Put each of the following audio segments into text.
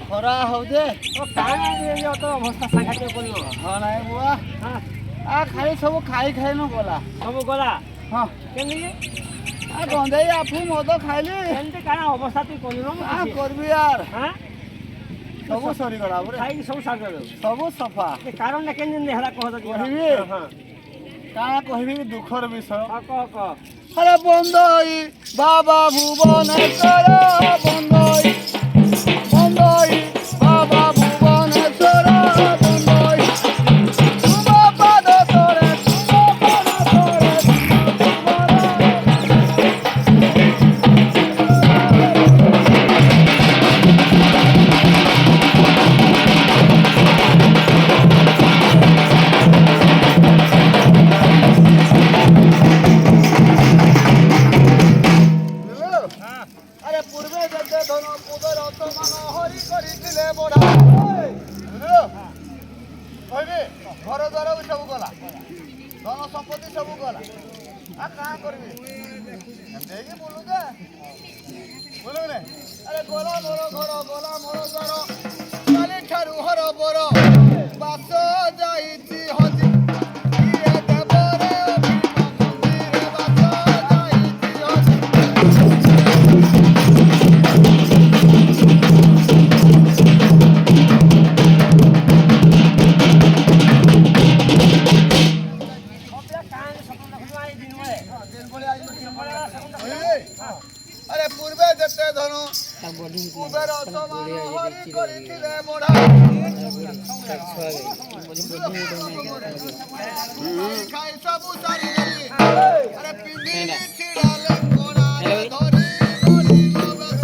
ଖରା ହଉଛେ ଅବସ୍ଥା ସାଂଘାତିକ ପଡ଼ିବ। ହଁ ନାଇଁ ବୁଆ ଖାଲି ସବୁ ଖାଇ ନ ଗଲା ସବୁ ଗଲା। ହଁ କେମିତି ଗଞ୍ଜେଇ ଆଫୁ ମଦ ଖାଇଲି ଏମିତି କାଣା ଅବସ୍ଥା ତୁଇ କରିବୁ କରିବି ୟାର ହଁ ସବୁ ସରିଗଲା ଖାଇକି ସବୁ ସାରିଦେଲୁ ସବୁ ସଫା କାରଣଟା କେମିତି ହେଲା କହ କହିବି କାଣା କହିବି ଦୁଃଖର ବିଷୟ କହ କହ। ଆରେ ବନ୍ଦଇ ବାବା ଭୁବନେଶ୍ୱର ବନ୍ଦଇ ବାବା ଭୁବନେଶ୍ୱର ବନ୍ଦଇ ତୁମ ପାଦ ତଳେ আরে পূর্বে যেতে ধন পুবের অতমান হরি করিছিলে বড়া কইবি ঘর দ্বার সবু গলা ধন সম্পত্তি সবু গলা আর কাঁ করবি দেখি বলু যে বলু নে আরে গলা মোর ঘর গলা মোর ঘর কালি ঠারু হর বর বাস যাইছি হজি আরে পূর্বে যেতে ধনু কুবের অসমান হরি করিছিলে মোড়া খাই সবু সারি গলি আরে পিন্ধি ছিড়ালে কোড়ারে ধরি ধরি লবেশ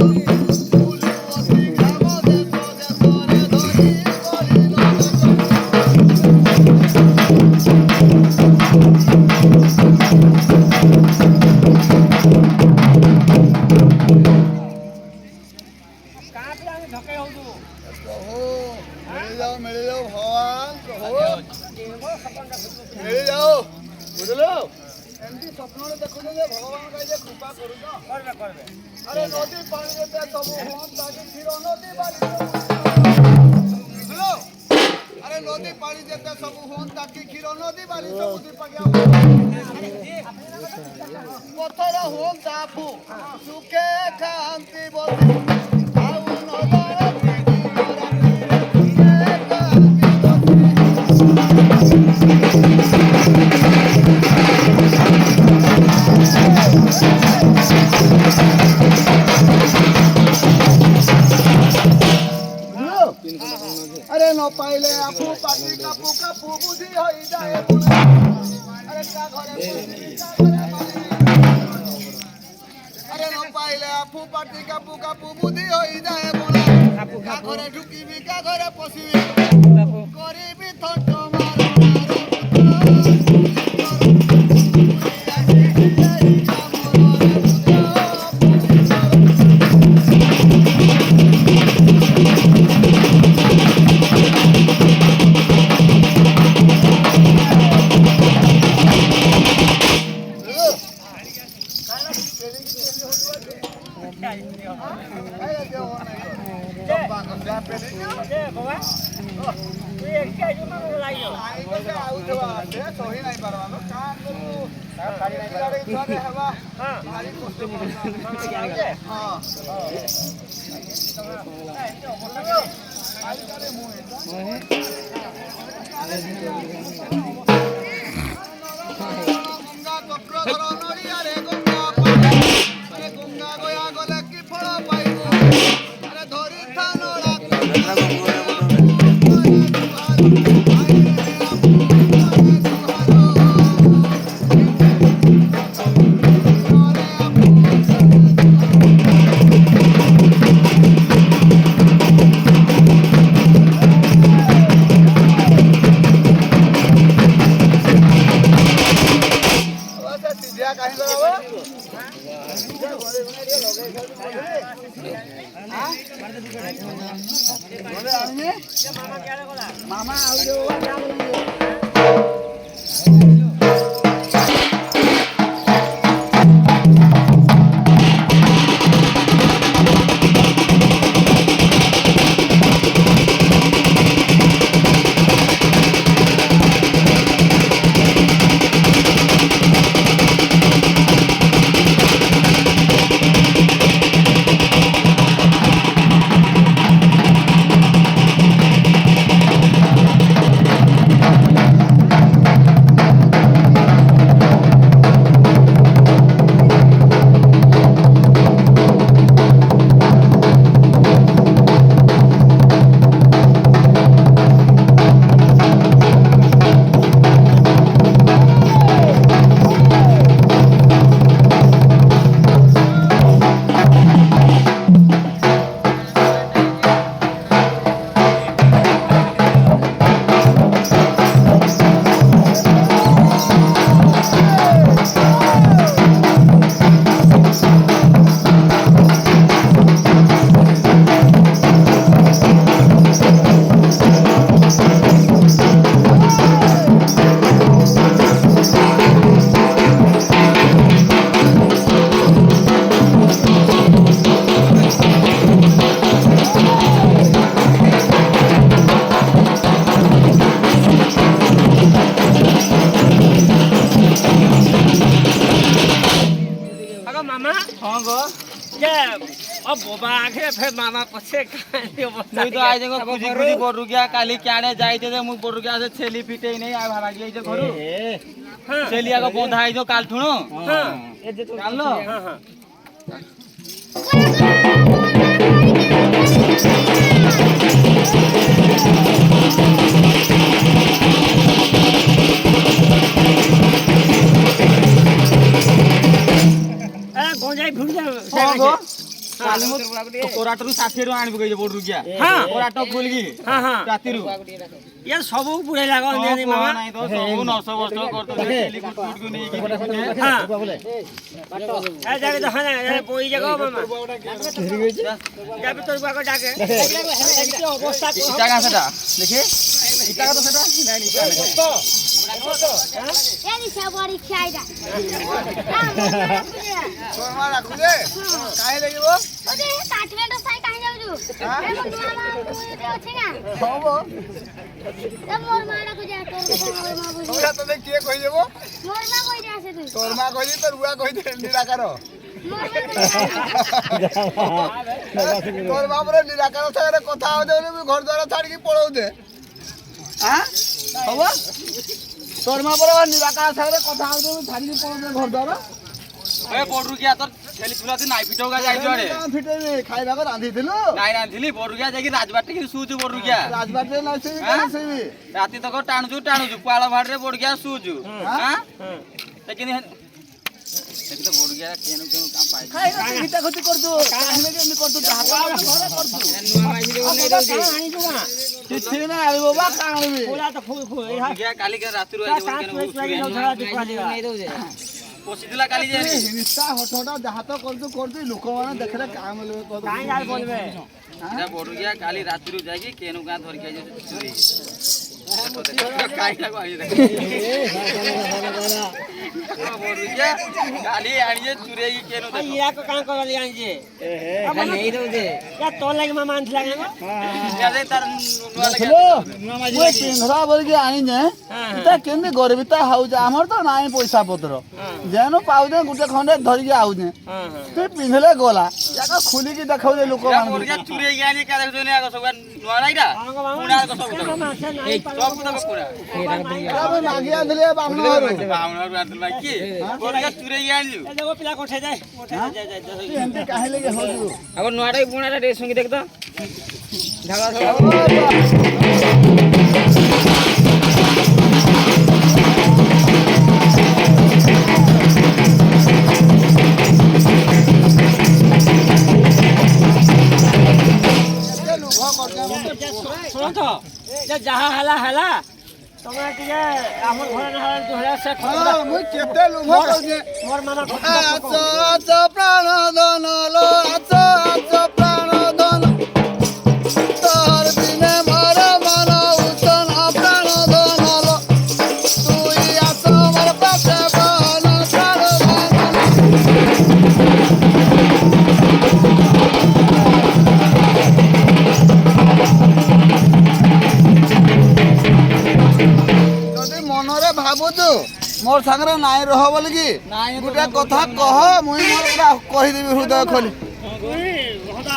ফুলু অতি কাম দেশ দেশরে ধরি ধরি লবেশ मिल जाओ भगवान मिल जाओ बुझलो एमती स्वप्न देखु भगवान का कृपा करू अरे नदी पानी सब क्षीर नदी बाली बुझलो अरे नदी पानी जेते सब होन ताकि क्षीर नदी बाली सब दीपक पथर होन ताफू सुखे खांती बसी आउ नदर अरे न पाइले आपू पाटी कापू कापू बुद्धि होई जाए अरे का घरे अरे न पाइले आपू पाटी कापू कापू बुद्धि होई जाए का घरे ढुकीबी का घरे पसिबी करिबी थट ଛୁଆଟେ ହେବା ହଁ ଭାରି କଷ୍ଟ ହଁ ଆଜିକାଲି ମୁଁ ଗଙ୍ଗା ଚକ୍ରଧର ନଡ଼ିଆରେ ଗଙ୍ଗା ଆରେ ଗଙ୍ଗା ଗୟା ଗଲେ କି ଫଳ ପାଇବୁ ଆରେ ଧରିଥା ନଳା ମାମା ଆଉ ଯୋଉ मामा हाँ गो ये अब बोबा आखे फिर मामा पछे काली अवस्था मुई तो आज देखो खुजी खुजी बोरू गया काली क्याने जाइते जे मुई बोरू गया से छेली पिटे नहीं आ भागा गई जे घरु हां छेलिया को बोधा आई जो काल ठुनो हां ए जे तो काल लो हां हां गोंजाई फुट जा हाँ गो काली मु कोराटरू 60 रु आनबो गई जे बोरू गया हां कोराट बोल गई हां हां राती रु ये सब बुढ़े लागो नहीं मामा नहीं तो सब 900 वर्ष करतो छेली कुट कुट को नहीं की हां ए जाके तो हां जा पोई जगह मामा जाबे तो बाको जाके एके अवस्था इटा का सेटा देखि इटा का तो सेटा यानी सबरी खाइदा सोमा राखु दे काहे लेबो ओदे काटमेट साई काहे जाउजु ए मनुआ मुते अछि ना होबो त मोर मारा को जा तोर मोर मा बुझी हमरा तने के कहि देबो मोर मा कहि जासे तू तोर मा कहि तो रुआ कहि दे निराकार तोर बाप रे निराकार सारे कथा हो दे घर द्वार छाड़ के पळौ दे हां होबो तोर मा पर निराकार सारे कथा हो दे छाड़ के पळौ दे घर द्वार ए बोरू गया तो छेली तुला से नाइ पिटोगा जाई जोरे फिटे खाइबा को रांधी दिलु नाइ रांधिली बोरू गया जाकी राजबाट के सुजु बोरू गया राजबाट रे ना सेबी राती तक टाणुजु पाळ भाड रे बोरू गया सुजु हां लेकिन एक तो बोरू गया केनु केनु काम पाइ खाइबा गीता गति कर दो काहे में कर दो ढाका घरे कर दो नुआ माइ दे नै दे किछि ना आबे बाबा काणबे पूरा तो फुल फुल गया काली के राती रो आई केनु नै दो जे पोसिदिला काली जे हिंसा हटोटा जहा तो कर दो लोक माने देखले काम ले कर दो काहे यार बोलबे इना बोरू गया काली राती रो जाकी केनु गा धर के जे चोरी କାଇଁ ଲାଗୁ ଆଇ ଦେଖ ବଡୁକିଆ କାଲି ଆଣିजे ଚୁରେଇ କେନ ଦେଖ ଇୟା କ କାଁ କରଲି ଆଣିजे ନେଇ ଦଉ ଦେ ୟା ତ ଲାଗି ମାମା ଆଣିଥିଲା କାଁ या दे तार नुआ लगे ମୁଁ ପିନ୍ଧରା ବୋଲିକି ଆଣିଛେ ତା କେମିତି ଗରିବିତା ହଉଛି ଆମର ତ ନାହିଁ ପଇସା ପତ୍ର ଯେନୁ ପାଉଛେ ଗୋଟେ ଖଣ୍ଡେ ଧରିକି ଆଉଛେ ତୁ ପିନ୍ଧିଲେ ଗଲା ଯାକ ଖୋଲିକି ଦେଖାଉଛେ या ଲୋକମାନଙ୍କୁ बडुकिया चुरेई आनि का देखो ने आगो सब नुआ लाइरा पुना को सब सब तक पुरा ଆମେ ମାଗି ଆଣିଥିଲେ ବାମୁଣରୁ बावणार आतल भाई की बडुकिया चुरेई आनिलु देखो पिला कोठे जाए ଏମିତି କାହିଁ ଲାଗି ହଉଛୁ अब नुआडा पुनाडा रे संगी देख तो झगड़ा ଶୁଣ ତ ଯାହା ହେଲା ହେଲା ତମେ ଟିକେ ଆମର ଘରେ ନା ହେଲା 2000 ମୁଁ କେତେ ଲୁଭ କରୁଛେ ମୋର ମାମା ଆଚ ଆଚ ପ୍ରାଣ ଧନ लो ଆଚ ଆଚ ପ୍ରାଣ ଧନ ତୋର ବିନେ ମୋର ମନ ଉତ୍ତନ ପ୍ରାଣ ଧନ लो তুই আচ মোর পাশে বল প্রাণ যদি মନରେ ভাবুଛୁ মোর ସାଙ୍ଗରେ ନାଇଁ ରହ ବୋଲିକି ଗୋଟେ କଥା କହ ମୁଇଁ ମୋର ପୁରା କହିଦେବି ହୃଦୟ ଖୋଲି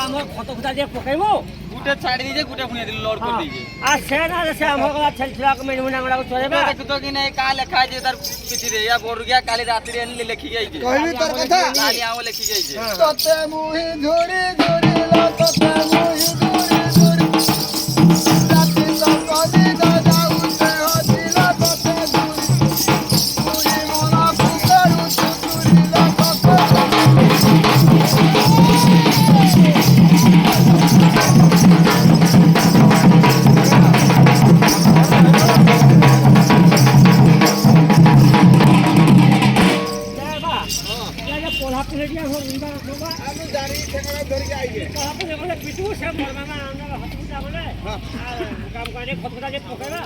ଆମର ଖତ ଖୁତା ଟିକେ ପକେଇବ गुटे छाड़ी दीजे गुटे पुनी दिल लोड कर दीजे आ से ना से हमर गला छल छला के मेन मुंडा गुडा चलेबा देख तो कि नहीं का लिखा जे तार किछि रे या बोर गया काली रात्रि एन लिखि गई जे କହିବି ତୋର କଥା काली आव लिखि गई जे ତତେ ମୁହିଁ ଝୁରି ଝୁରି लो ତତେ ମୁହିଁ ଝୁରି ଝୁରି ରାତି ତ କଲି ଯାଉଛେ ହଜିଲା ତତେ ଝୁରି ଝୁରି ମନକୁ କରୁଛୁ ଝୁରି लो ତତେ पोला पे दिया हो उनका रखोगा ଆମେ ଜାଣି ଠେଙ୍ଗଣା ଧରିକି ଆଇଲେ पोला पे बोले पिटू से मोर मामा अंदर हसुटा बोले काम करे खतरा जे पकेला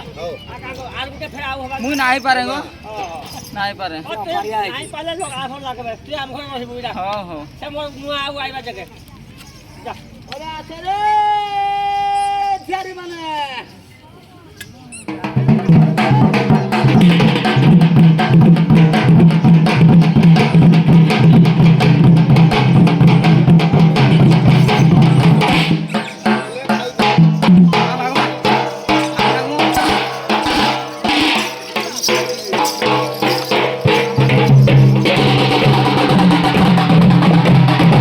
आ काम आर गुटे फेर आउ होबा मु नाही पारे गो नाही पारे नहीं पाले लोग आ फोन लागबे तू हम घर रही बुइरा हां हां से मोर मु आउ आइबा जगे जा अरे आसे रे थियारी माने